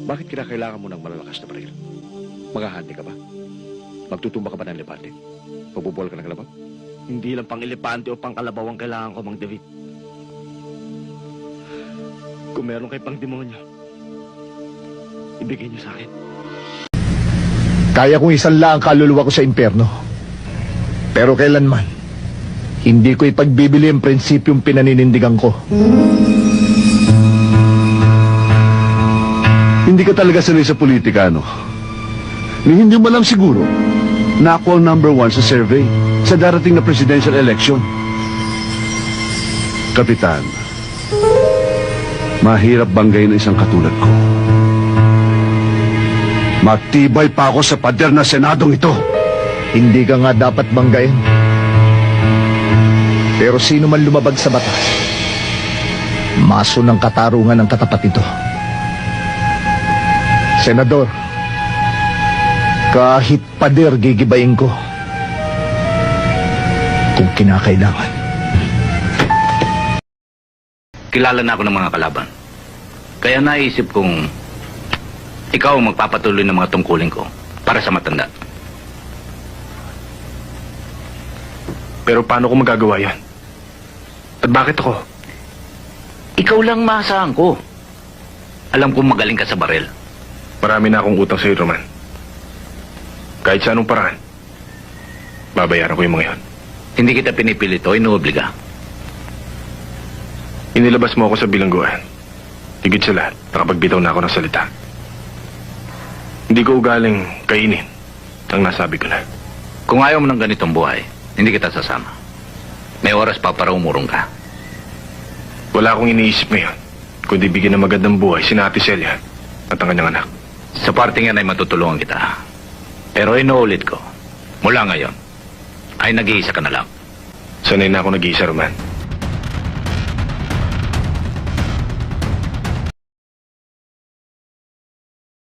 Bakit kinakailangan mo ng malalakas na baril? Maghahandi ka ba? Magtutumba ka ba ng lepante? Magbubuwal ka ng kalabaw? Hindi lang pang elepante o pang kalabaw ang kailangan ko, Mang David. Kung meron kay pang demonyo, ibigay niyo sa akin. Kaya kong isanla ang kaluluwa ko sa impyerno. Pero kailanman, hindi ko ipagbibili ang prinsipyong pinaninindigan ko. Hindi ka talaga sanay sa politika, no? Ni hindi mo lang siguro na ako ang number 1 sa survey sa darating na presidential election. Kapitan, mahirap banggayin ang isang katulad ko. Matibay pa ako sa pader na senadong ito. Hindi ka nga dapat banggain. Pero sino man lumabag sa batas, maso ng katarungan ng katapat ito. Senador, kahit pader gigibayin ko kung kinakailangan. Kilala na ako ng mga kalaban. Kaya naisip kong ikaw ang magpapatuloy ng mga tungkulin ko para sa matanda. Pero paano ko magagawa yan? At bakit ako? Ikaw lang maasahan ko. Alam kong magaling ka sa baril. Marami na akong utang sa'yo, Roman. Kahit sa anong paraan, babayaran ko yung mga yun. Hindi kita pinipilito, inuobliga. Inilabas mo ako sa bilangguan. Higit sa lahat, nakapagbitaw na ako ng salita. Hindi ko ugaling kainin ang nasabi ko na. Kung ayaw mo ng ganitong buhay, hindi kita sasama. May oras pa para umurong ka. Wala akong iniisip ngayon, kundi bigyan ng magandang buhay si Ate Celia at ang kanyang anak. Sa parting yan ay matutulungan kita. Pero inuulit ko, mula ngayon, ay nag-iisa ka na lang. Sanay na ako nag-iisa, Roman.